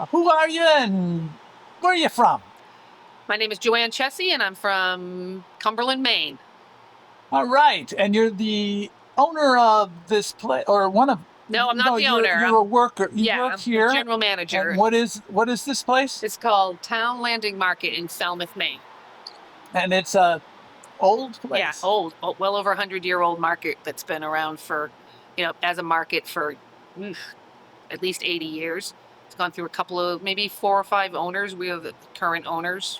Who are you and where are you from? My name is Joanne Chessie, and I'm from Cumberland, Maine. All right, and you're the owner of this place, or one of? No, I'm not the you're, owner. You're a worker. You Yeah, work I'm here. the general manager. And what is this place? It's called Town Landing Market in Falmouth, Maine. And it's a old place. Yeah, old, well over 100-year-old market that's been around for, as a market for at least 80 years. It's gone through a couple of, maybe 4 or 5 owners. We are the current owners.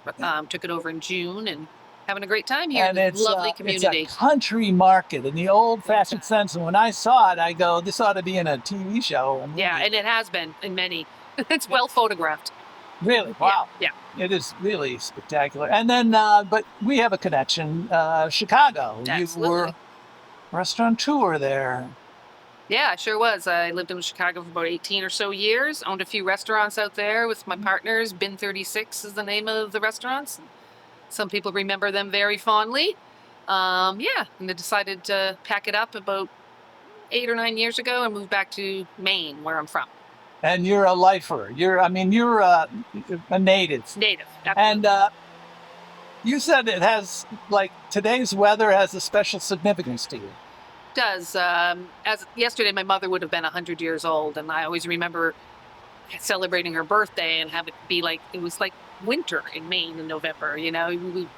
Took it over in June and having a great time here. And in it's lovely community. It's a country market in the old-fashioned sense. And when I saw it, I go, this ought to be in a TV show. Yeah, and it has been in many. It's well photographed. Really? Wow. Yeah. It is really spectacular. And then, but we have a connection, Chicago. Absolutely. You were restaurateur there. Yeah, I sure was. I lived in Chicago for about 18 or so years, owned a few restaurants out there with my partners. Bin 36 is the name of the restaurants. Some people remember them very fondly. And I decided to pack it up about 8 or 9 years ago and move back to Maine, where I'm from. And you're a lifer. You're a native. Native, absolutely. And you said it has, like, today's weather has a special significance to you. It does. As yesterday, my mother would have been 100 years old, and I always remember celebrating her birthday and have it be like, it was like winter in Maine in November.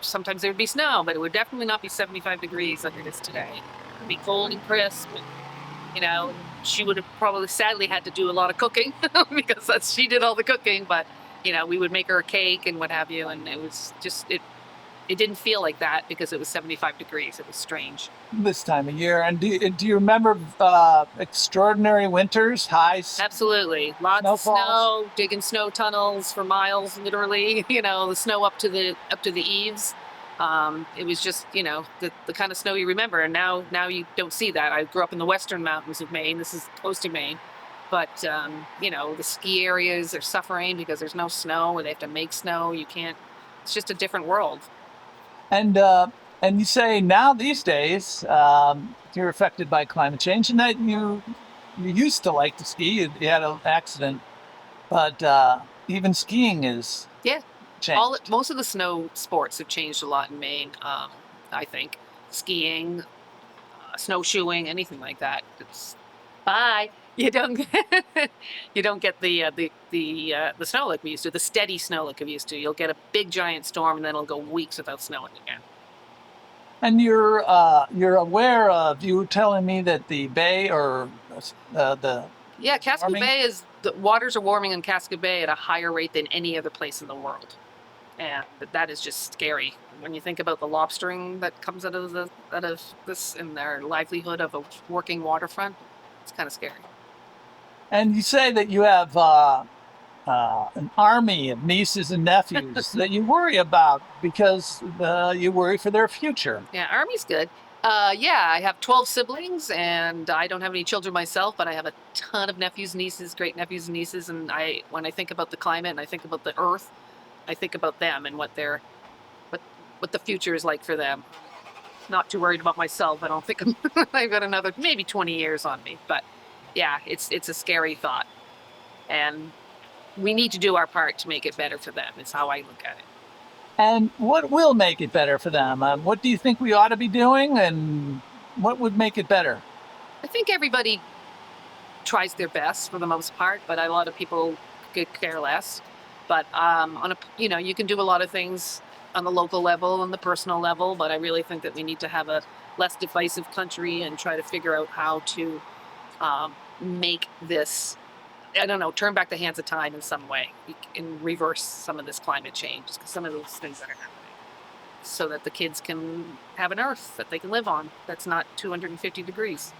Sometimes there would be snow, but it would definitely not be 75 degrees like it is today. It would be cold and crisp. She would have probably sadly had to do a lot of cooking because she did all the cooking, but we would make her a cake and what have you, and it was just it didn't feel like that because it was 75 degrees. It was strange this time of year. And do you remember extraordinary winters, highs? Absolutely. Lots of snow, digging snow tunnels for miles, literally. The snow up to the eaves. It was just, the kind of snow you remember. And now you don't see that. I grew up in the western mountains of Maine. This is coastal Maine. But, the ski areas are suffering because there's no snow, or they have to make snow. You can't. It's just a different world. And you say now these days you're affected by climate change, and that you used to like to ski. You had an accident, but even skiing is changed. Most of the snow sports have changed a lot in Maine. I think skiing, snowshoeing, anything like that. You don't get the snow like we used to, the steady snow like we used to. You'll get a big giant storm and then it'll go weeks without snowing again. And you're aware of, you were telling me that the bay or Casco Bay the waters are warming in Casco Bay at a higher rate than any other place in the world. And that is just scary when you think about the lobstering that comes out of this and their livelihood of a working waterfront. It's kind of scary. And you say that you have an army of nieces and nephews that you worry about because you worry for their future. Yeah, Army's good. I have 12 siblings, and I don't have any children myself, but I have a ton of nephews, nieces, great nephews and nieces. And when I think about the climate and I think about the earth, I think about them and what the future is like for them. Not too worried about myself. I don't think I've got another maybe 20 years on me, but yeah, it's a scary thought, and we need to do our part to make it better for them. Is how I look at it. And what will make it better for them? What do you think we ought to be doing, and what would make it better? I think everybody tries their best for the most part, but a lot of people could care less. But you can do a lot of things on the local level and the personal level, but I really think that we need to have a less divisive country and try to figure out how to make this, turn back the hands of time in some way and reverse some of this climate change, some of those things that are happening, so that the kids can have an earth that they can live on that's not 250 degrees.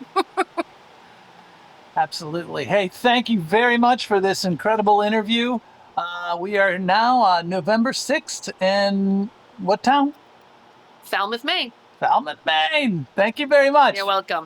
Absolutely. Hey, thank you very much for this incredible interview. We are now on November 6th in what town? Falmouth, Maine. Falmouth, Maine. Thank you very much. You're welcome.